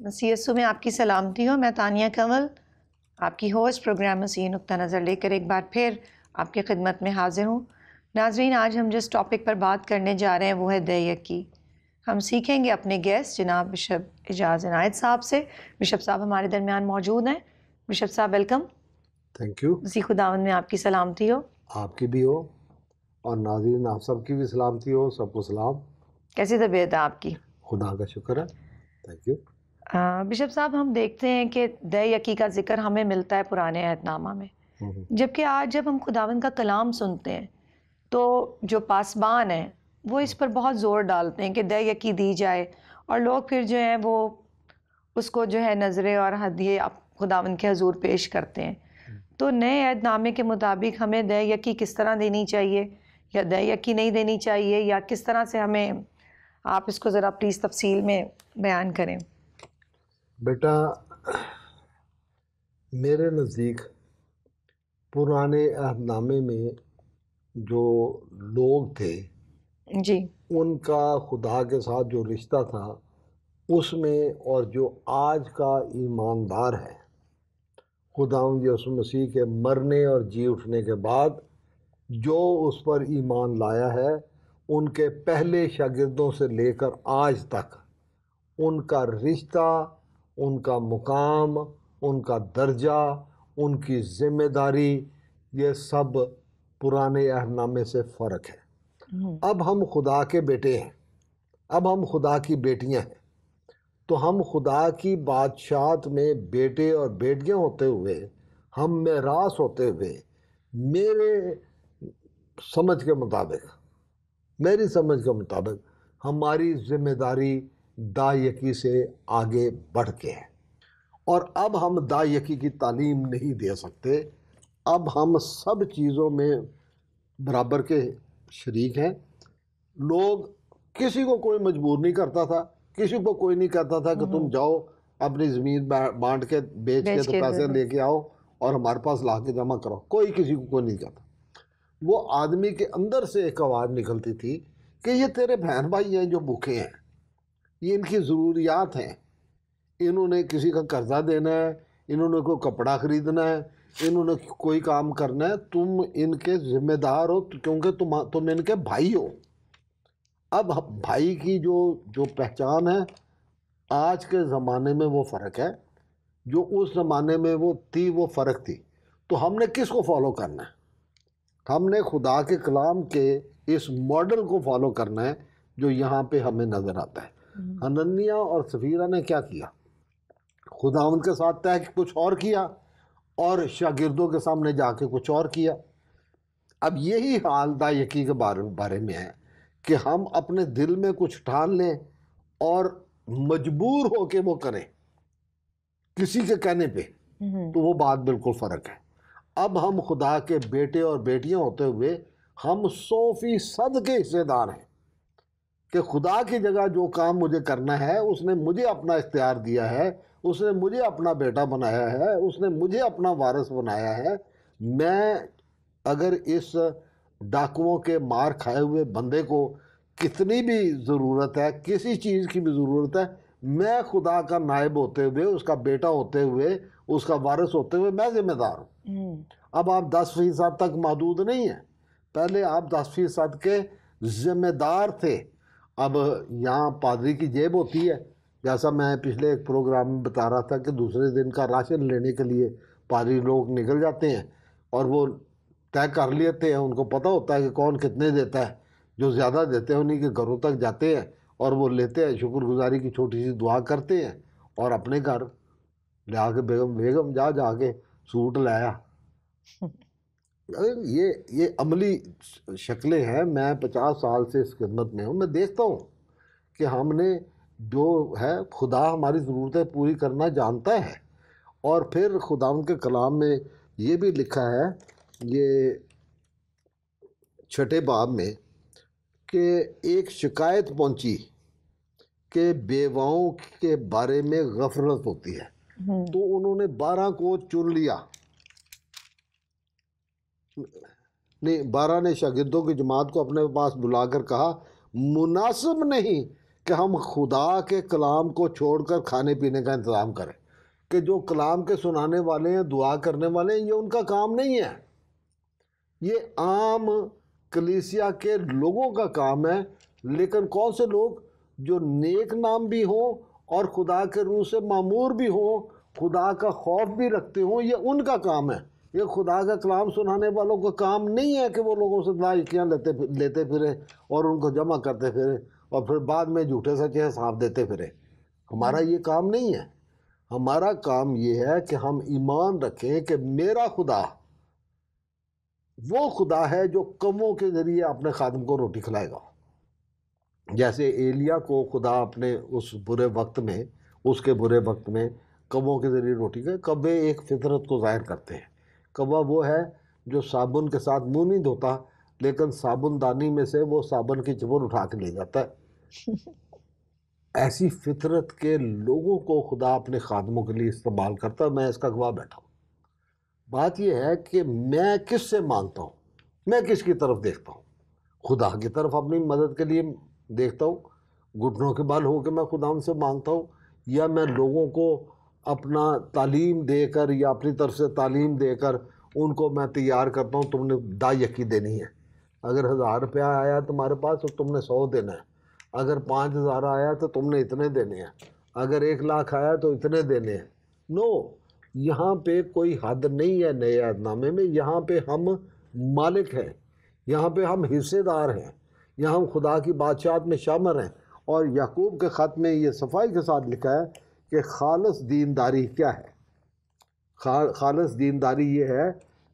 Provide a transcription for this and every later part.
CSO میں آپ کی سلامتی ہو. میں تانیہ کنول آپ کی ہوسٹ پروگرام مسیحی نقطہ نظر لے کر ایک بار پھر آپ کی خدمت میں حاضر ہوں. ناظرین، آج ہم جس ٹاپک پر بات کرنے جا رہے ہیں وہ ہے دہی یکی. ہم سیکھیں گے اپنے گیسٹ جناب بشپ اعجاز عنایت صاحب سے. بشپ صاحب ہمارے درمیان موجود ہیں. بشپ صاحب ویلکم. Thank you. مسیح خداوند میں آپ کی سلامتی ہو. آپ کی بھی ہو اور ناظرین آپ سب کی بھی سلامتی ہو. سب کو سلام. کیسی طبیعت ہے آپ کی؟ خدا کا شکر ہے. Thank you. بشپ صاحب، ہم دیکھتے ہیں کہ دہی یکی کا ذکر ہمیں ملتا ہے پرانے عہد نامہ میں، جبکہ آج جب ہم خداوند کا کلام سنتے ہیں تو جو پاسبان ہیں وہ اس پر بہت زور ڈالتے ہیں کہ دہی یکی دی جائے، اور لوگ پھر جو ہیں وہ اس کو جو ہے نظریں اور ہدیے خداوند کے حضور پیش کرتے ہیں. تو نئے عہد نامے کے مطابق ہمیں دہی یکی کس طرح دینی چاہیے، یا دہی یکی نہیں دینی چاہیے، یا کس طرح سے ہمیں، آپ اس کو ذرا پلیز تفصیل میں بیان کریں. بیٹا، میرے نزدیک پرانے عہد نامے میں جو لوگ تھے جی، ان کا خدا کے ساتھ جو رشتہ تھا اس میں، اور جو آج کا ایماندار ہے خداوند یسوع مسیح کے مرنے اور جی اٹھنے کے بعد جو اس پر ایمان لایا ہے، ان کے پہلے شاگردوں سے لے کر آج تک ان کا رشتہ، ان کا مقام، ان کا درجہ، ان کی ذمہ داری، یہ سب پرانے عہد نامے سے فرق ہے. اب ہم خدا کے بیٹے ہیں، اب ہم خدا کی بیٹیاں ہیں، تو ہم خدا کی بادشاہت میں بیٹے اور بیٹیاں ہوتے ہوئے، ہم میراث ہوتے ہوئے، میرے سمجھ کے مطابق، میری سمجھ کے مطابق ہماری ذمہ داری دا یکی سے آگے بڑھ کے ہے. اور اب ہم دا یکی کی تعلیم نہیں دے سکتے. اب ہم سب چیزوں میں برابر کے شریک ہیں. لوگ، کسی کو کوئی مجبور نہیں کرتا تھا، کسی کو کوئی نہیں کہتا تھا کہ تم جاؤ اپنی زمین بانٹ کے بیچ کے تو پیسے لے کے آؤ اور ہمارے پاس لا کے جمع کرو. کوئی کسی کو کوئی نہیں کہتا. وہ آدمی کے اندر سے ایک آواز نکلتی تھی کہ یہ تیرے بہن بھائی ہیں جو بھوکے ہیں، یہ ان کی ضروریات ہیں، انہوں نے کسی کا قرضہ دینا ہے، انہوں نے کوئی کپڑا خریدنا ہے، انہوں نے کوئی کام کرنا ہے، تم ان کے ذمہ دار ہو کیونکہ تم ان کے بھائی ہو. اب بھائی کی جو پہچان ہے آج کے زمانے میں وہ فرق ہے، جو اس زمانے میں وہ تھی وہ فرق تھی. تو ہم نے کس کو فالو کرنا ہے؟ ہم نے خدا کے کلام کے اس ماڈل کو فالو کرنا ہے جو یہاں پہ ہمیں نظر آتا ہے. حننیہ اور سفیرہ نے کیا کیا؟ خداوند کے ساتھ طے کچھ اور کیا اور شاگردوں کے سامنے جا کے کچھ اور کیا. اب یہی حال دا یکی کے بارے میں ہے کہ ہم اپنے دل میں کچھ ٹھان لیں اور مجبور ہو کے وہ کریں کسی کے کہنے پہ، تو وہ بات بالکل فرق ہے. اب ہم خدا کے بیٹے اور بیٹیاں ہوتے ہوئے ہم 100% کے حصے دار ہیں کہ خدا کی جگہ جو کام مجھے کرنا ہے اس نے مجھے اپنا اختیار دیا ہے، اس نے مجھے اپنا بیٹا بنایا ہے، اس نے مجھے اپنا وارث بنایا ہے. میں اگر اس ڈاکوؤں کے مار کھائے ہوئے بندے کو کتنی بھی ضرورت ہے، کسی چیز کی بھی ضرورت ہے، میں خدا کا نائب ہوتے ہوئے، اس کا بیٹا ہوتے ہوئے، اس کا وارث ہوتے ہوئے میں ذمہ دار ہوں. اب آپ 10% تک محدود نہیں ہیں، پہلے آپ 10% کے ذمہ دار تھے. اب یہاں پادری کی جیب ہوتی ہے، جیسا میں پچھلے ایک پروگرام میں بتا رہا تھا کہ دوسرے دن کا راشن لینے کے لیے پادری لوگ نکل جاتے ہیں اور وہ طے کر لیتے ہیں، ان کو پتہ ہوتا ہے کہ کون کتنے دیتا ہے. جو زیادہ دیتے ہیں انہیں کے گھروں تک جاتے ہیں اور وہ لیتے ہیں، شکر گزاری کی چھوٹی سی دعا کرتے ہیں اور اپنے گھر لے آ کے بیگم جا کے سوٹ لایا. یہ عملی شکلیں ہیں. میں 50 سال سے اس خدمت میں ہوں، میں دیکھتا ہوں کہ ہم نے جو ہے، خدا ہماری ضرورتیں پوری کرنا جانتا ہے. اور پھر خداوند کے کلام میں یہ بھی لکھا ہے، یہ 6 باب میں، کہ ایک شکایت پہنچی کہ بیواؤں کے بارے میں غفلت ہوتی ہے، تو انہوں نے 12 کو چن لیا. نہیں، 12 نے شاگردوں کی جماعت کو اپنے پاس بلا کر کہا، مناسب نہیں کہ ہم خدا کے کلام کو چھوڑ کر کھانے پینے کا انتظام کریں، کہ جو کلام کے سنانے والے ہیں، دعا کرنے والے ہیں، یہ ان کا کام نہیں ہے، یہ عام کلیسیا کے لوگوں کا کام ہے۔ لیکن کون سے لوگ جو نیک نام بھی ہوں اور خدا کے روح سے معمور بھی ہوں، خدا کا خوف بھی رکھتے ہوں، یہ ان کا کام ہے۔ یہ خدا کا کلام سنانے والوں کا کام نہیں ہے کہ وہ لوگوں سے لائقیاں لیتے پھرے اور ان کو جمع کرتے پھرے اور پھر بعد میں جھوٹے سچے حساب دیتے پھرے۔ ہمارا یہ کام نہیں ہے۔ ہمارا کام یہ ہے کہ ہم ایمان رکھیں کہ میرا خدا وہ خدا ہے جو کموں کے ذریعے اپنے خادم کو روٹی کھلائے گا۔ جیسے ایلیا کو خدا اپنے اس برے وقت میں، اس کے برے وقت میں کبوں کے ذریعے روٹی کھلائے۔ کبے ایک فطرت کو ظاہر کرتے ہیں۔ کبا وہ ہے جو صابن کے ساتھ منہ نہیں دھوتا، لیکن صابن دانی میں سے وہ صابن کی چپر اٹھا کے لے جاتا ہے۔ ایسی فطرت کے لوگوں کو خدا اپنے خادموں کے لیے استعمال کرتا ہے۔ میں اس کا گواہ بیٹھا ہوں۔ بات یہ ہے کہ میں کس سے مانگتا ہوں، میں کس کی طرف دیکھتا ہوں؟ خدا کی طرف اپنی مدد کے لیے دیکھتا ہوں، گھٹنوں کے بل ہو کے میں خدا ان سے مانگتا ہوں، یا میں لوگوں کو اپنا تعلیم دے کر یا اپنی طرف سے تعلیم دے کر ان کو میں تیار کرتا ہوں، تم نے دا یکی دینی ہے۔ اگر 1000 روپیہ آیا تمہارے پاس تو تم نے 100 دینا ہے، اگر 5000 آیا تو تم نے اتنے دینے ہیں، اگر 1,00,000 آیا تو اتنے دینے ہیں۔ نو، یہاں پہ کوئی حد نہیں ہے نئے عہد نامے میں۔ یہاں پہ ہم مالک ہیں، یہاں پہ ہم حصے دار ہیں، یہاں ہم خدا کی بادشاہت میں شامل ہیں۔ اور یعقوب کے خط میں یہ صفائی کے ساتھ لکھا ہے کہ خالص دینداری کیا ہے؟ خالص دینداری یہ ہے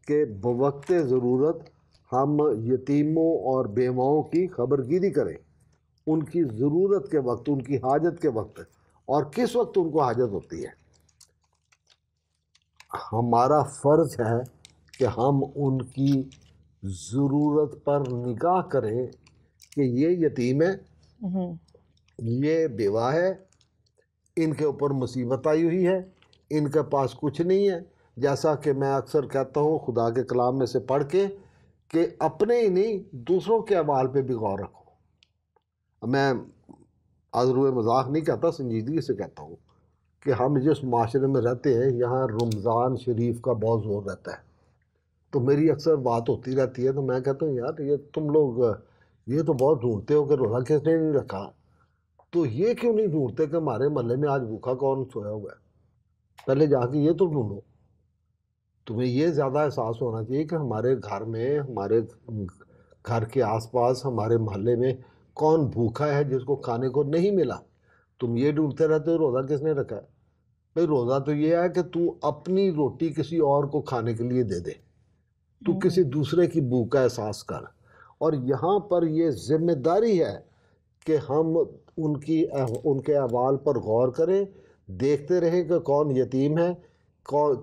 کہ بوقت ضرورت ہم یتیموں اور بیواؤں کی خبرگیری کریں، ان کی ضرورت کے وقت، ان کی حاجت کے وقت، اور کس وقت ان کو حاجت ہوتی ہے۔ ہمارا فرض ہے کہ ہم ان کی ضرورت پر نگاہ کریں کہ یہ یتیم ہے، یہ بیوہ ہے، ان کے اوپر مصیبت آئی ہوئی ہے، ان کے پاس کچھ نہیں ہے۔ جیسا کہ میں اکثر کہتا ہوں خدا کے کلام میں سے پڑھ کے کہ اپنے ہی نہیں دوسروں کے احوال پہ بھی غور رکھو۔ میں عذر مذاق نہیں کہتا، سنجیدگی سے کہتا ہوں کہ ہم جس معاشرے میں رہتے ہیں یہاں رمضان شریف کا بہت زور رہتا ہے، تو میری اکثر بات ہوتی رہتی ہے، تو میں کہتا ہوں یار یہ تم لوگ یہ تو بہت ڈھونڈتے ہو کہ روزہ کس نے نہیں رکھا، تو یہ کیوں نہیں ڈھونڈتے کہ ہمارے محلے میں آج بھوکا کون سویا ہوا ہے؟ پہلے جا کے یہ تو ڈھونڈو۔ تمہیں یہ زیادہ احساس ہونا چاہیے کہ ہمارے گھر میں، ہمارے گھر کے آس پاس، ہمارے محلے میں کون بھوکا ہے جس کو کھانے کو نہیں ملا۔ تم یہ ڈھونڈتے رہتے ہو روزہ کس نے رکھا ہے؟ بھئی روزہ تو یہ ہے کہ تو اپنی روٹی کسی اور کو کھانے کے لیے دے دے، تو کسی دوسرے کی بھوک کا احساس کر۔ اور یہاں پر یہ ذمہ داری ہے کہ ہم ان کے احوال پر غور کریں، دیکھتے رہیں کہ کون یتیم ہے،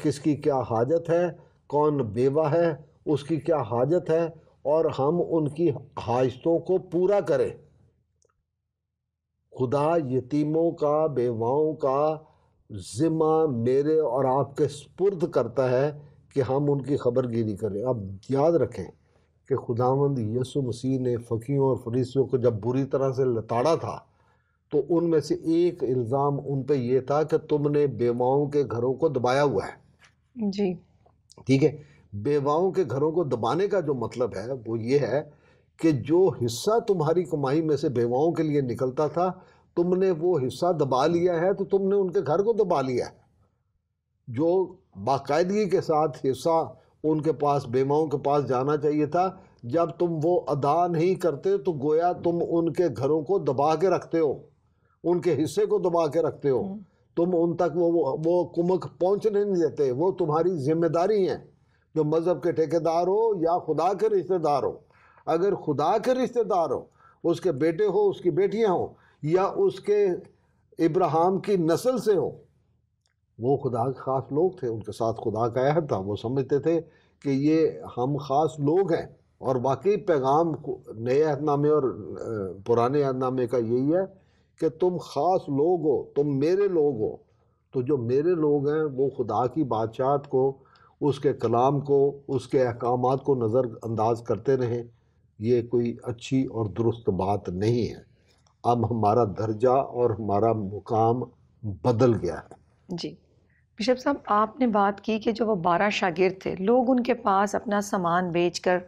کس کی کیا حاجت ہے، کون بیوہ ہے، اس کی کیا حاجت ہے، اور ہم ان کی حاجتوں کو پورا کریں۔ خدا یتیموں کا، بیواؤں کا ذمہ میرے اور آپ کے سپرد کرتا ہے کہ ہم ان کی خبرگیری کریں۔ اب یاد رکھیں کہ خداوند یسوع مسیح نے فقیہوں اور فریسیوں کو جب بری طرح سے لتاڑا تھا تو ان میں سے ایک الزام ان پہ یہ تھا کہ تم نے بیواؤں کے گھروں کو دبایا ہوا ہے۔ جی ٹھیک ہے، بیواؤں کے گھروں کو دبانے کا جو مطلب ہے وہ یہ ہے کہ جو حصہ تمہاری کمائی میں سے بیواؤں کے لیے نکلتا تھا تم نے وہ حصہ دبا لیا ہے، تو تم نے ان کے گھر کو دبا لیا ہے۔ جو باقاعدگی کے ساتھ حصہ ان کے پاس، بیواؤں کے پاس جانا چاہیے تھا، جب تم وہ ادا نہیں کرتے تو گویا تم ان کے گھروں کو دبا کے رکھتے ہو، ان کے حصے کو دبا کے رکھتے ہو، تم ان تک وہ کمک پہنچنے نہیں دیتے۔ وہ تمہاری ذمہ داری ہیں، جو مذہب کے ٹھیکیدار ہو یا خدا کے رشتہ دار ہو۔ اگر خدا کے رشتہ دار ہو، اس کے بیٹے ہو، اس کی بیٹیاں ہوں، یا اس کے ابراہیم کی نسل سے ہو، وہ خدا کے خاص لوگ تھے، ان کے ساتھ خدا کا عہد تھا، وہ سمجھتے تھے کہ یہ ہم خاص لوگ ہیں۔ اور واقعی پیغام نئے عہد نامے اور پرانے عہد نامے کا یہی ہے کہ تم خاص لوگ ہو، تم میرے لوگ ہو۔ تو جو میرے لوگ ہیں وہ خدا کی بادشاہت کو، اس کے کلام کو، اس کے احکامات کو نظر انداز کرتے رہیں۔ یہ کوئی اچھی اور درست بات نہیں ہے۔ اب ہمارا درجہ اور ہمارا مقام بدل گیا ہے۔ جی بشپ صاحب، آپ نے بات کی کہ جو وہ 12 شاگرد تھے، لوگ ان کے پاس اپنا سامان بیچ کر،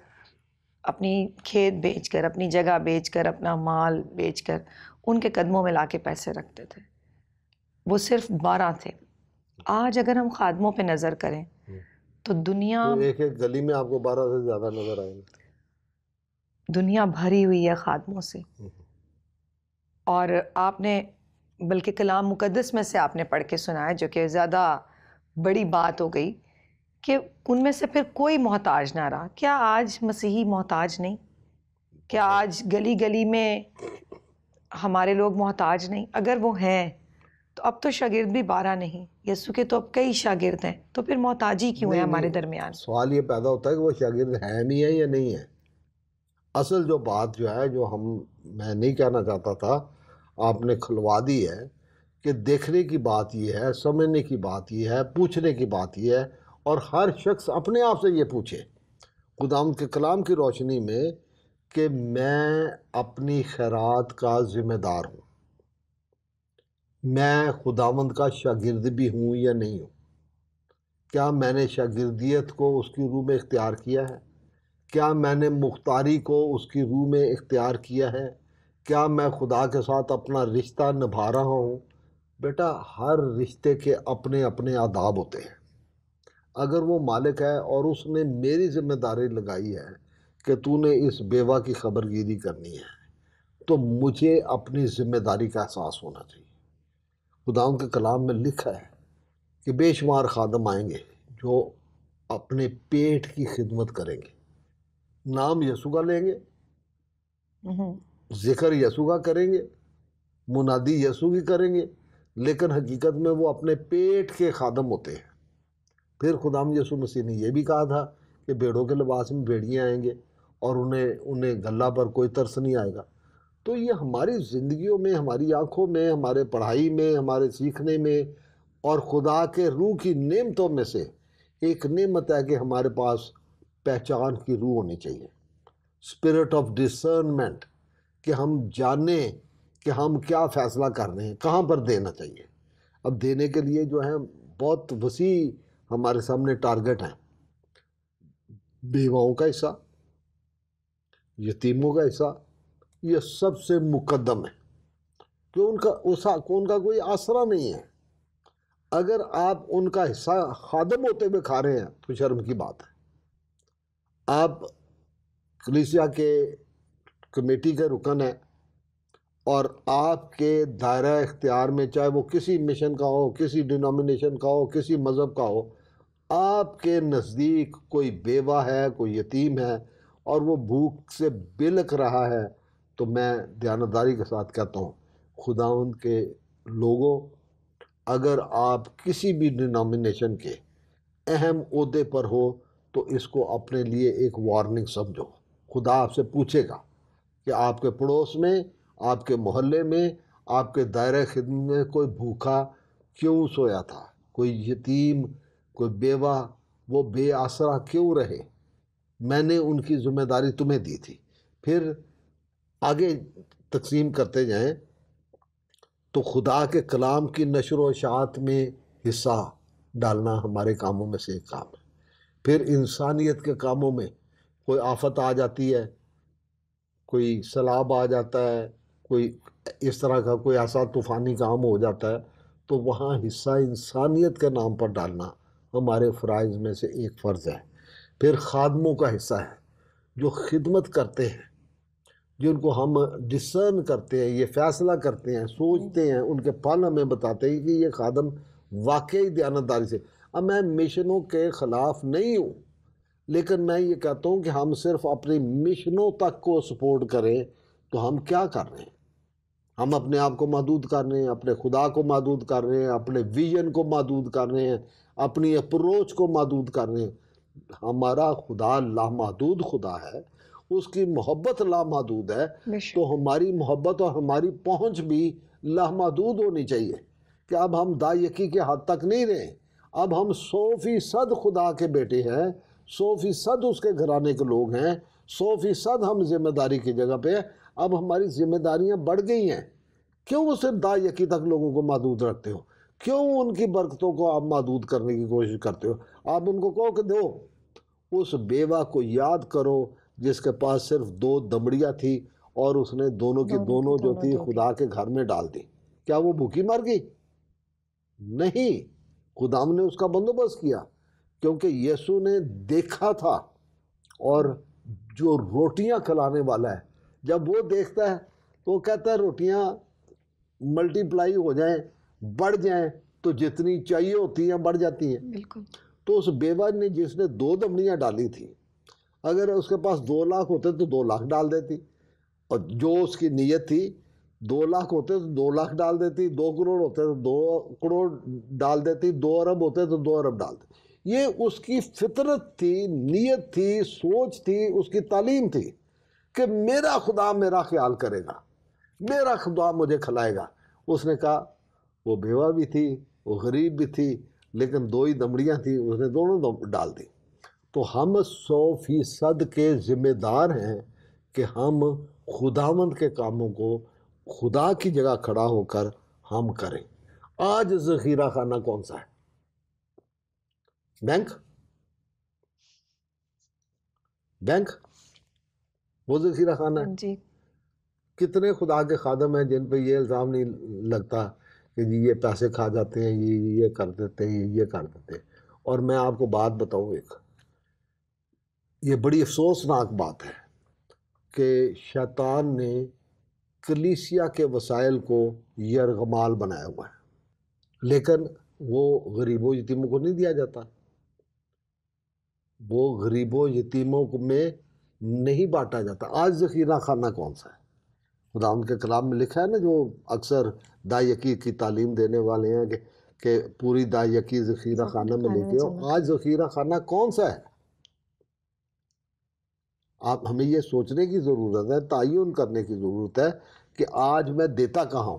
اپنی کھیت بیچ کر، اپنی جگہ بیچ کر، اپنا مال بیچ کر ان کے قدموں میں لا کے پیسے رکھتے تھے۔ وہ صرف 12 تھے۔ آج اگر ہم خادموں پہ نظر کریں تو دنیا تو ایک ایک گلی میں آپ کو 12 سے زیادہ نظر آئیں گے۔ دنیا بھری ہوئی ہے خادموں سے، اور آپ نے بلکہ کلام مقدس میں سے آپ نے پڑھ کے سنایا، جو کہ زیادہ بڑی بات ہو گئی، کہ ان میں سے پھر کوئی محتاج نہ رہا۔ کیا آج مسیحی محتاج نہیں؟ کیا آج گلی گلی میں ہمارے لوگ محتاج نہیں؟ اگر وہ ہیں تو اب تو شاگرد بھی 12 نہیں، یسوع کے تو اب کئی شاگرد ہیں، تو پھر محتاجی کیوں ہے ہمارے درمیان؟ سوال یہ پیدا ہوتا ہے کہ وہ شاگرد ہیں بھی ہیں یا نہیں ہیں۔ اصل جو بات جو ہے، جو میں نہیں کہنا چاہتا تھا، آپ نے کھلوا دی ہے کہ دیکھنے کی بات یہ ہے، سمجھنے کی بات یہ ہے، پوچھنے کی بات یہ ہے، اور ہر شخص اپنے آپ سے یہ پوچھے خداوند کے کلام کی روشنی میں کہ میں اپنی خیرات کا ذمہ دار ہوں، میں خداوند کا شاگرد بھی ہوں یا نہیں ہوں؟ کیا میں نے شاگردیت کو اس کی روح میں اختیار کیا ہے؟ کیا میں نے مختاری کو اس کی روح میں اختیار کیا ہے؟ کیا میں خدا کے ساتھ اپنا رشتہ نبھا رہا ہوں؟ بیٹا، ہر رشتے کے اپنے اپنے آداب ہوتے ہیں۔ اگر وہ مالک ہے اور اس نے میری ذمہ داری لگائی ہے کہ تو نے اس بیوہ کی خبرگیری کرنی ہے، تو مجھے اپنی ذمہ داری کا احساس ہونا چاہیے۔ خداوند کے کلام میں لکھا ہے کہ بے شمار خادم آئیں گے جو اپنے پیٹ کی خدمت کریں گے، نام یسوع کا لیں گے، ذکر یسوع کا کریں گے، منادی یسوع کی کریں گے، لیکن حقیقت میں وہ اپنے پیٹ کے خادم ہوتے ہیں۔ پھر خداوند یسوع مسیح نے یہ بھی کہا تھا کہ بھیڑوں کے لباس میں بھیڑیاں آئیں گے اور انہیں غلہ پر کوئی ترس نہیں آئے گا۔ تو یہ ہماری زندگیوں میں، ہماری آنکھوں میں، ہمارے پڑھائی میں، ہمارے سیکھنے میں، اور خدا کے روح کی نعمتوں میں سے ایک نعمت ہے کہ ہمارے پاس پہچان کی روح ہونی چاہیے، اسپرٹ آف ڈسرنمنٹ، کہ ہم جانیں کہ ہم کیا فیصلہ کر رہے ہیں، کہاں پر دینا چاہیے۔ اب دینے کے لیے جو ہے بہت وسیع ہمارے سامنے ٹارگٹ ہیں۔ بیواؤں کا حصہ، یتیموں کا حصہ، یہ سب سے مقدم ہے، کہ ان کا کوئی آسرا نہیں ہے۔ اگر آپ ان کا حصہ خادم ہوتے ہوئے کھا رہے ہیں تو شرم کی بات ہے۔ آپ کلیسیا کے کمیٹی کے رکن ہیں، اور آپ کے دائرہ اختیار میں، چاہے وہ کسی مشن کا ہو، کسی ڈینومینیشن کا ہو، کسی مذہب کا ہو، آپ کے نزدیک کوئی بیوہ ہے، کوئی یتیم ہے، اور وہ بھوک سے بلک رہا ہے، تو میں دیانتداری کے ساتھ کہتا ہوں، خداوند کے لوگوں، اگر آپ کسی بھی ڈینومینیشن کے اہم عہدے پر ہو تو اس کو اپنے لیے ایک وارننگ سمجھو۔ خدا آپ سے پوچھے گا کہ آپ کے پڑوس میں، آپ کے محلے میں، آپ کے دائرہ خدمت میں کوئی بھوکا کیوں سویا تھا، کوئی یتیم، کوئی بیوہ، وہ بے آسرا کیوں رہے؟ میں نے ان کی ذمہ داری تمہیں دی تھی۔ پھر آگے تقسیم کرتے جائیں تو خدا کے کلام کی نشر و اشاعت میں حصہ ڈالنا ہمارے کاموں میں سے ایک کام ہے۔ پھر انسانیت کے کاموں میں کوئی آفت آ جاتی ہے، کوئی سیلاب آ جاتا ہے، کوئی اس طرح کا کوئی ایسا طوفانی کام ہو جاتا ہے، تو وہاں حصہ انسانیت کے نام پر ڈالنا ہمارے فرائض میں سے ایک فرض ہے۔ پھر خادموں کا حصہ ہے جو خدمت کرتے ہیں، جن کو ہم ڈسرن کرتے ہیں، یہ فیصلہ کرتے ہیں، سوچتے ہیں، ان کے پھل ہمیں بتاتے ہیں کہ یہ خادم واقعی دیانتداری سے۔ اب میں مشنوں کے خلاف نہیں ہوں، لیکن میں یہ کہتا ہوں کہ ہم صرف اپنی مشنوں تک کو سپورٹ کریں تو ہم کیا کر رہے ہیں؟ ہم اپنے آپ کو محدود کر رہے ہیں، اپنے خدا کو محدود کر رہے ہیں، اپنے ویژن کو محدود کر رہے ہیں، اپنی اپروچ کو محدود کر رہے ہیں۔ ہمارا خدا لامحدود خدا ہے، اس کی محبت لامحدود ہے، تو ہماری محبت اور ہماری پہنچ بھی لامحدود ہونی چاہیے، کہ اب ہم دا یکی کے حد تک نہیں رہے، اب ہم 100% خدا کے بیٹے ہیں، 100% اس کے گھرانے کے لوگ ہیں، 100% ہم ذمہ داری کی جگہ پہ ہیں۔ اب ہماری ذمہ داریاں بڑھ گئی ہیں. کیوں وہ صرف دا یکی تک لوگوں کو محدود رکھتے ہو؟ کیوں ان کی برکتوں کو آپ محدود کرنے کی کوشش کرتے ہو؟ آپ ان کو کہو کہ دو. اس بیوہ کو یاد کرو جس کے پاس صرف 2 دمڑیاں تھی اور اس نے دونوں کی دونوں جو تھی خدا کے گھر میں ڈال دی. کیا وہ بھوکی مر گئی؟ نہیں. خداوند نے اس کا بندوبست کیا کیونکہ یسوع نے دیکھا تھا. اور جو روٹیاں کھلانے والا ہے جب وہ دیکھتا ہے تو وہ کہتا ہے روٹیاں ملٹی پلائی ہو جائیں، بڑھ جائیں، تو جتنی چاہیے ہوتی ہیں بڑھ جاتی ہیں. بالکل. تو اس بیوہ نے جس نے 2 دمڑیاں ڈالی تھی، اگر اس کے پاس 2 لاکھ ہوتے تو 2 لاکھ ڈال دیتی، اور جو اس کی نیت تھی 2 لاکھ ہوتے تو 2 لاکھ ڈال دیتی، 2 کروڑ ہوتے تو 2 کروڑ ڈال دیتی، 2 ارب ہوتے تو 2 ارب ڈال دیتی. یہ اس کی فطرت تھی، نیت تھی، سوچ تھی، اس کی تعلیم تھی کہ میرا خدا میرا خیال کرے گا، میرا خدا مجھے کھلائے گا. اس نے کہا وہ بیوہ بھی تھی، وہ غریب بھی تھی، لیکن 2 ہی دمڑیاں تھیں، اس نے دونوں ڈال دی. تو ہم 100% کے ذمہ دار ہیں کہ ہم خداوند کے کاموں کو خدا کی جگہ کھڑا ہو کر ہم کریں. آج ذخیرہ خانہ کون سا ہے؟ بینک وہ ذخیرہ خانہ ہے. جی. کتنے خدا کے خادم ہیں جن پہ یہ الزام نہیں لگتا کہ جی یہ پیسے کھا جاتے ہیں، یہ کر دیتے ہیں، یہ کر دیتے ہیں. اور میں آپ کو بات بتاؤں ایک، یہ بڑی افسوسناک بات ہے کہ شیطان نے کلیسیا کے وسائل کو یرغمال بنایا ہوا ہے، لیکن وہ غریبوں یتیموں کو نہیں دیا جاتا. وہ غریبوں یتیموں میں نہیں بانٹا جاتا. آج ذخیرہ خانہ کون سا ہے؟ خدا ان کے کلام میں لکھا ہے نا، جو اکثر دا یکی کی تعلیم دینے والے ہیں کہ پوری دا یکی ذخیرہ خانہ میں لے کے آؤ. آج ذخیرہ خانہ کون سا ہے؟ آپ ہمیں یہ سوچنے کی ضرورت ہے، تعین کرنے کی ضرورت ہے کہ آج میں دیتا کہاں ہوں،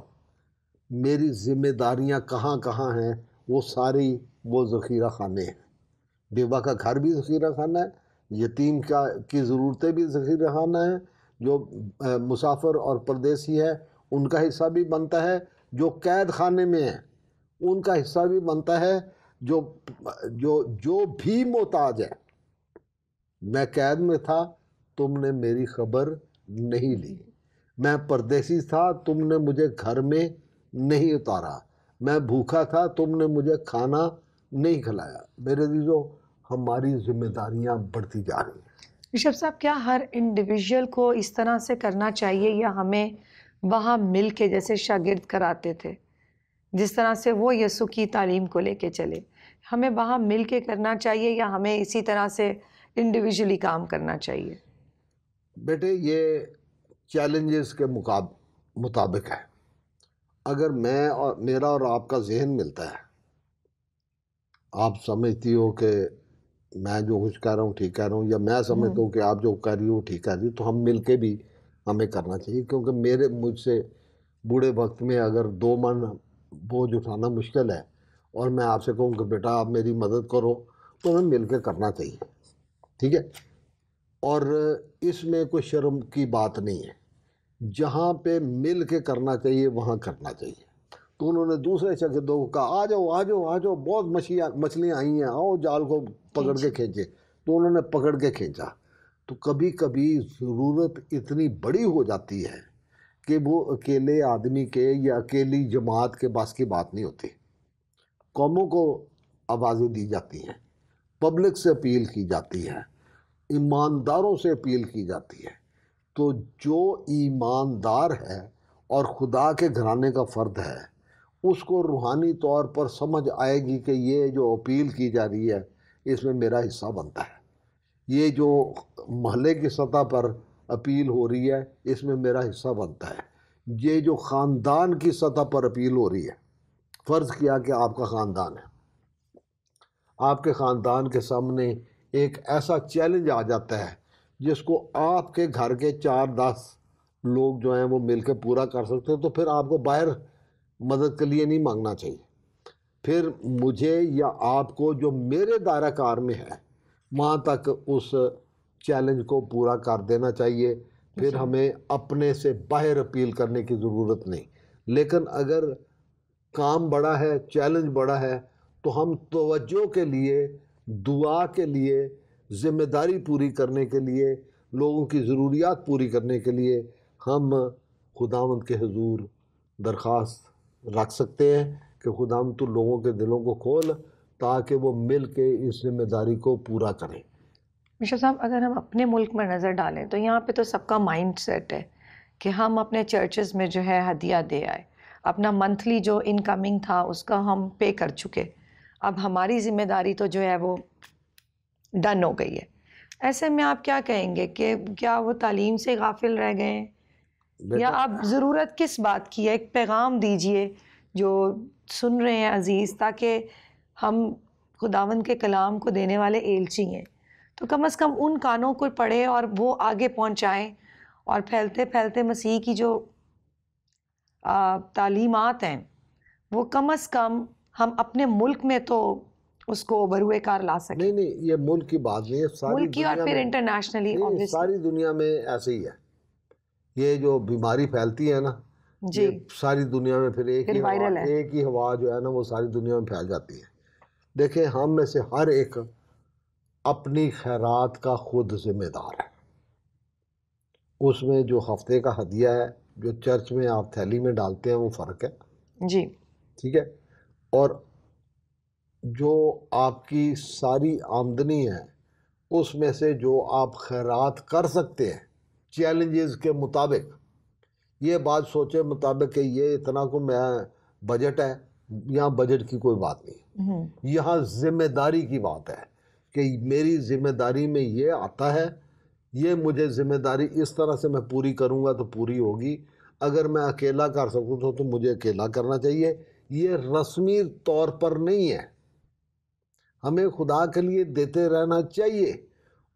میری ذمہ داریاں کہاں کہاں ہیں. وہ ساری وہ ذخیرہ خانے ہیں. بیوہ کا گھر بھی ذخیرہ خانہ ہے، یتیم کی ضرورتیں بھی ذخیرہ خانہ ہیں، جو مسافر اور پردیسی ہے ان کا حصہ بھی بنتا ہے، جو قید خانے میں ہیں ان کا حصہ بھی بنتا ہے، جو بھی محتاج ہے. میں قید میں تھا، تم نے میری خبر نہیں لی. میں پردیسی تھا، تم نے مجھے گھر میں نہیں اتارا. میں بھوکا تھا، تم نے مجھے کھانا نہیں کھلایا. میرے عزیزو، ہماری ذمہ داریاں بڑھتی جا رہی ہیں. بشپ صاحب، کیا ہر انڈیویجول کو اس طرح سے کرنا چاہیے، یا ہمیں وہاں مل کے جیسے شاگرد کراتے تھے، جس طرح سے وہ یسوع کی تعلیم کو لے کے چلے، ہمیں وہاں مل کے کرنا چاہیے یا ہمیں اسی طرح سے انڈیویجولی کام کرنا چاہیے؟ بیٹے، یہ چیلنجز کے مطابق ہے. اگر میرا اور آپ کا ذہن ملتا ہے، آپ سمجھتی ہو کہ میں جو کچھ کہہ رہا ہوں ٹھیک کہہ رہا ہوں، یا میں سمجھتا ہوں کہ آپ جو کہہ رہی ہو ٹھیک کہہ رہی ہو، تو ہم مل کے بھی ہمیں کرنا چاہیے. کیونکہ مجھ سے بوڑھے وقت میں اگر 2 من بوجھ اٹھانا مشکل ہے اور میں آپ سے کہوں کہ بیٹا آپ میری مدد کرو، تو ہمیں مل کے کرنا چاہیے. ٹھیک ہے؟ اور اس میں کوئی شرم کی بات نہیں ہے. جہاں پہ مل کے کرنا چاہیے وہاں کرنا چاہیے. تو انہوں نے دوسرے شاگردوں کو کہا آ جاؤ آ جاؤ آ جاؤ، بہت مچھلیاں آئی ہیں، آؤ جال کو پکڑ کے کھینچے. تو انہوں نے پکڑ کے کھینچا. تو کبھی کبھی ضرورت اتنی بڑی ہو جاتی ہے کہ وہ اکیلے آدمی کے یا اکیلی جماعت کے بس کی بات نہیں ہوتی. قوموں کو آوازیں دی جاتی ہیں، پبلک سے اپیل کی جاتی ہے، ایمانداروں سے اپیل کی جاتی ہے. تو جو ایماندار ہے اور خدا کے گھرانے کا فرد ہے، اس کو روحانی طور پر سمجھ آئے گی کہ یہ جو اپیل کی جا رہی ہے اس میں میرا حصہ بنتا ہے. یہ جو محلے کی سطح پر اپیل ہو رہی ہے اس میں میرا حصہ بنتا ہے. یہ جو خاندان کی سطح پر اپیل ہو رہی ہے، فرض کیا کہ آپ کا خاندان ہے، آپ کے خاندان کے سامنے ایک ایسا چیلنج آ جاتا ہے جس کو آپ کے گھر کے 4-10 لوگ جو ہیں وہ مل کے پورا کر سکتے ہیں، تو پھر آپ کو باہر مدد کے لیے نہیں مانگنا چاہیے. پھر مجھے یا آپ کو جو میرے دائرہ کار میں ہے وہاں تک اس چیلنج کو پورا کر دینا چاہیے، پھر ہمیں اپنے سے باہر اپیل کرنے کی ضرورت نہیں. لیکن اگر کام بڑا ہے، چیلنج بڑا ہے، تو ہم توجہ کے لیے، دعا کے لیے، ذمہ داری پوری کرنے کے لیے، لوگوں کی ضروریات پوری کرنے کے لیے ہم خداوند کے حضور درخواست رکھ سکتے ہیں کہ خداوند تو لوگوں کے دلوں کو کھول تاکہ وہ مل کے اس ذمہ داری کو پورا کریں. مشرف صاحب، اگر ہم اپنے ملک میں نظر ڈالیں تو یہاں پہ تو سب کا مائنڈ سیٹ ہے کہ ہم اپنے چرچز میں جو ہے ہدیہ دے آئے، اپنا منتھلی جو انکمنگ تھا اس کا ہم پے کر چکے، اب ہماری ذمہ داری تو جو ہے وہ ڈن ہو گئی ہے. ایسے میں آپ کیا کہیں گے کہ کیا وہ تعلیم سے غافل رہ گئے ہیں، یا اب ضرورت کس بات کی ہے؟ ایک پیغام دیجئے جو سن رہے ہیں عزیز، تاکہ ہم خداوند کے کلام کو دینے والے ایلچی ہیں تو کم از کم ان کانوں کو پڑھیں اور وہ آگے پہنچائیں، اور پھیلتے پھیلتے مسیح کی جو تعلیمات ہیں وہ کم از کم ہم اپنے ملک میں تو اس کو بروئے کار لا سکیں. نہیں، یہ ملک کی بات نہیں ہے، ساری ملک کی اور دنیا پھر میں، انٹرنیشنلی نہیں، ساری دنیا میں ایسے ہی ہے. یہ جو بیماری پھیلتی ہے نا، جی، یہ ساری دنیا میں پھر پھر وائرل ہے. ایک ہی ہوا جو ہے نا وہ ساری دنیا میں پھیل جاتی ہے. دیکھیں، ہم میں سے ہر ایک اپنی خیرات کا خود ذمہ دار ہے. اس میں جو ہفتے کا ہدیہ ہے، جو چرچ میں آپ تھیلی میں ڈالتے ہیں، وہ فرق ہے. جی، ٹھیک ہے. اور جو آپ کی ساری آمدنی ہے اس میں سے جو آپ خیرات کر سکتے ہیں چیلنجز کے مطابق، یہ بات سوچے مطابق کہ یہ اتنا کو میں بجٹ ہے، یہاں بجٹ کی کوئی بات نہیں، یہاں ذمہ داری کی بات ہے کہ میری ذمہ داری میں یہ آتا ہے، یہ مجھے ذمہ داری اس طرح سے میں پوری کروں گا تو پوری ہوگی. اگر میں اکیلا کر سکوں تو مجھے اکیلا کرنا چاہیے. یہ رسمی طور پر نہیں ہے، ہمیں خدا کے لیے دیتے رہنا چاہیے،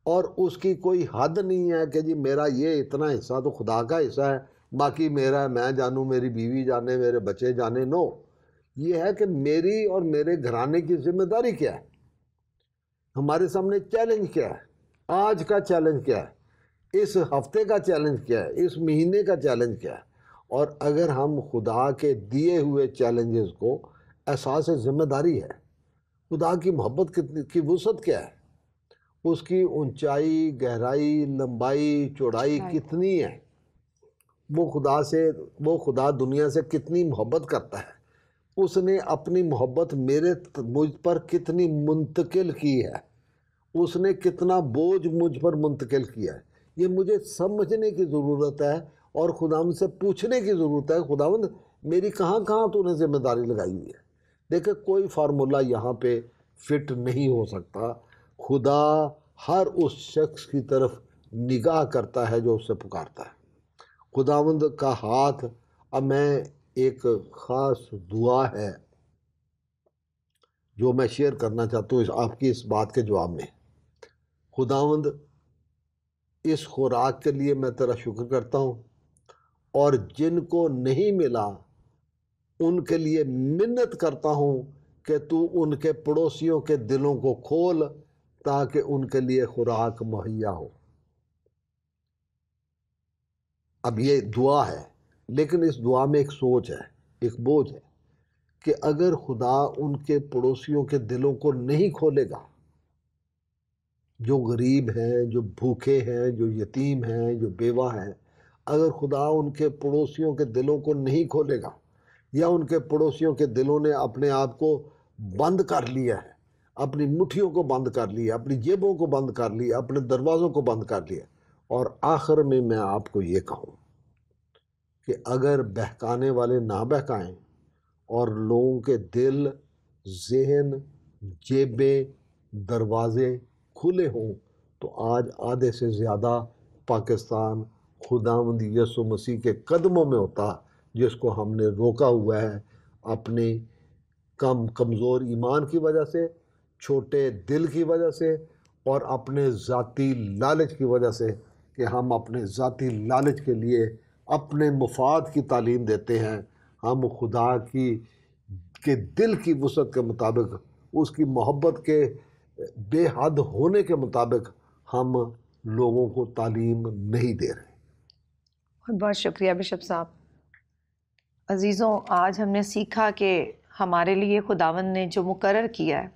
اور اس کی کوئی حد نہیں ہے کہ جی میرا یہ اتنا حصہ تو خدا کا حصہ ہے، باقی میرا، میں جانوں، میری بیوی جانے، میرے بچے جانے. نو، یہ ہے کہ میری اور میرے گھرانے کی ذمہ داری کیا ہے، ہمارے سامنے چیلنج کیا ہے، آج کا چیلنج کیا ہے، اس ہفتے کا چیلنج کیا ہے، اس مہینے کا چیلنج کیا ہے. اور اگر ہم خدا کے دیے ہوئے چیلنجز کو، احساس ذمہ داری ہے، خدا کی محبت کی وسعت کیا ہے، اس کی اونچائی، گہرائی، لمبائی، چوڑائی کتنی ہے، وہ خدا دنیا سے کتنی محبت کرتا ہے، اس نے اپنی محبت مجھ پر کتنی منتقل کی ہے، اس نے کتنا بوجھ مجھ پر منتقل کیا ہے. یہ مجھے سمجھنے کی ضرورت ہے اور خداوند سے پوچھنے کی ضرورت ہے، خداوند میری کہاں کہاں تو نے ذمہ داری لگائی ہوئی ہے. دیکھیں، کوئی فارمولا یہاں پہ فٹ نہیں ہو سکتا. خدا ہر اس شخص کی طرف نگاہ کرتا ہے جو اس سے پکارتا ہے. خداوند کا ہاتھ، اب میں ایک خاص دعا ہے جو میں شیئر کرنا چاہتا ہوں آپ کی اس بات کے جواب میں. خداوند، اس خوراک کے لیے میں تیرا شکر کرتا ہوں، اور جن کو نہیں ملا ان کے لیے منت کرتا ہوں کہ تو ان کے پڑوسیوں کے دلوں کو کھول تاکہ ان کے لیے خوراک مہیا ہو. اب یہ دعا ہے، لیکن اس دعا میں ایک سوچ ہے، ایک بوجھ ہے کہ اگر خدا ان کے پڑوسیوں کے دلوں کو نہیں کھولے گا، جو غریب ہیں، جو بھوکے ہیں، جو یتیم ہیں، جو بیوہ ہیں، اگر خدا ان کے پڑوسیوں کے دلوں کو نہیں کھولے گا، یا ان کے پڑوسیوں کے دلوں نے اپنے آپ کو بند کر لیا ہے، اپنی مٹھیوں کو بند کر لیا، اپنی جیبوں کو بند کر لیا، اپنے دروازوں کو بند کر لیا. اور آخر میں آپ کو یہ کہوں کہ اگر بہکانے والے نہ بہکائیں اور لوگوں کے دل، ذہن، جیبیں، دروازے کھلے ہوں، تو آج آدھے سے زیادہ پاکستان خداوند یسوع مسیح کے قدموں میں ہوتا، جس کو ہم نے روکا ہوا ہے اپنے کمزور ایمان کی وجہ سے، چھوٹے دل کی وجہ سے، اور اپنے ذاتی لالچ کی وجہ سے، کہ ہم اپنے ذاتی لالچ کے لیے اپنے مفاد کی تعلیم دیتے ہیں. ہم خدا کے دل کی وسعت کے مطابق، اس کی محبت کے بے حد ہونے کے مطابق ہم لوگوں کو تعلیم نہیں دے رہے. بہت بہت شکریہ بشپ صاحب. عزیزوں، آج ہم نے سیکھا کہ ہمارے لیے خداوند نے جو مقرر کیا ہے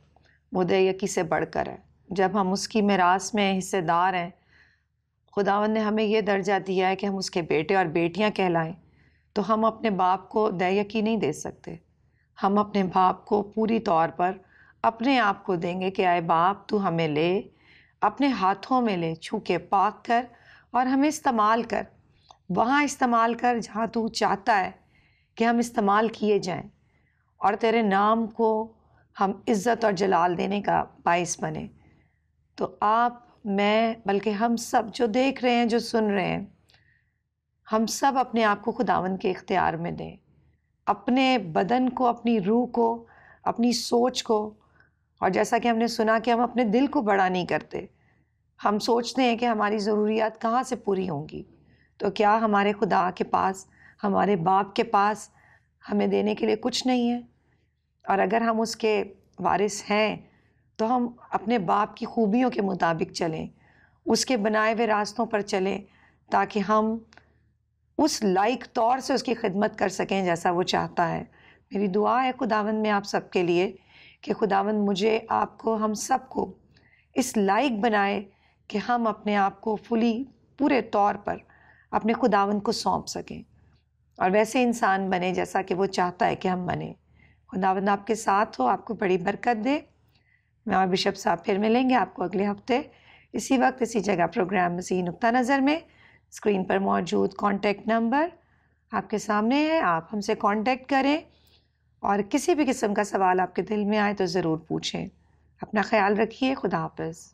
وہ دے یکی سے بڑھ کر ہے. جب ہم اس کی میراث میں حصے دار ہیں، خداوند نے ہمیں یہ درجہ دیا ہے کہ ہم اس کے بیٹے اور بیٹیاں کہلائیں، تو ہم اپنے باپ کو دے یکی نہیں دے سکتے. ہم اپنے باپ کو پوری طور پر اپنے آپ کو دیں گے کہ اے باپ تو ہمیں لے، اپنے ہاتھوں میں لے، چھو کے پاک کر اور ہمیں استعمال کر. وہاں استعمال کر جہاں تو چاہتا ہے کہ ہم استعمال کیے جائیں، اور تیرے نام کو ہم عزت اور جلال دینے کا باعث بنے. تو آپ، میں، بلکہ ہم سب جو دیکھ رہے ہیں، جو سن رہے ہیں، ہم سب اپنے آپ کو خداوند کے اختیار میں دیں. اپنے بدن کو، اپنی روح کو، اپنی سوچ کو. اور جیسا کہ ہم نے سنا کہ ہم اپنے دل کو بڑا نہیں کرتے. ہم سوچتے ہیں کہ ہماری ضروریات کہاں سے پوری ہوں گی. تو کیا ہمارے خدا کے پاس، ہمارے باپ کے پاس ہمیں دینے کے لیے کچھ نہیں ہے؟ اور اگر ہم اس کے وارث ہیں تو ہم اپنے باپ کی خوبیوں کے مطابق چلیں، اس کے بنائے ہوئے راستوں پر چلیں، تاکہ ہم اس لائق طور سے اس کی خدمت کر سکیں جیسا وہ چاہتا ہے. میری دعا ہے خداوند میں آپ سب کے لیے کہ خداوند مجھے، آپ کو، ہم سب کو اس لائق بنائے کہ ہم اپنے آپ کو پورے طور پر اپنے خداوند کو سونپ سکیں اور ویسے انسان بنے جیسا کہ وہ چاہتا ہے کہ ہم بنیں. خداوند آپ کے ساتھ ہو، آپ کو بڑی برکت دے. میں اور بشپ صاحب پھر ملیں گے آپ کو اگلے ہفتے اسی وقت اسی جگہ پروگرام مسیحی نقطہ نظر میں. اسکرین پر موجود کانٹیکٹ نمبر آپ کے سامنے ہے، آپ ہم سے کانٹیکٹ کریں، اور کسی بھی قسم کا سوال آپ کے دل میں آئے تو ضرور پوچھیں. اپنا خیال رکھیے. خدا حافظ.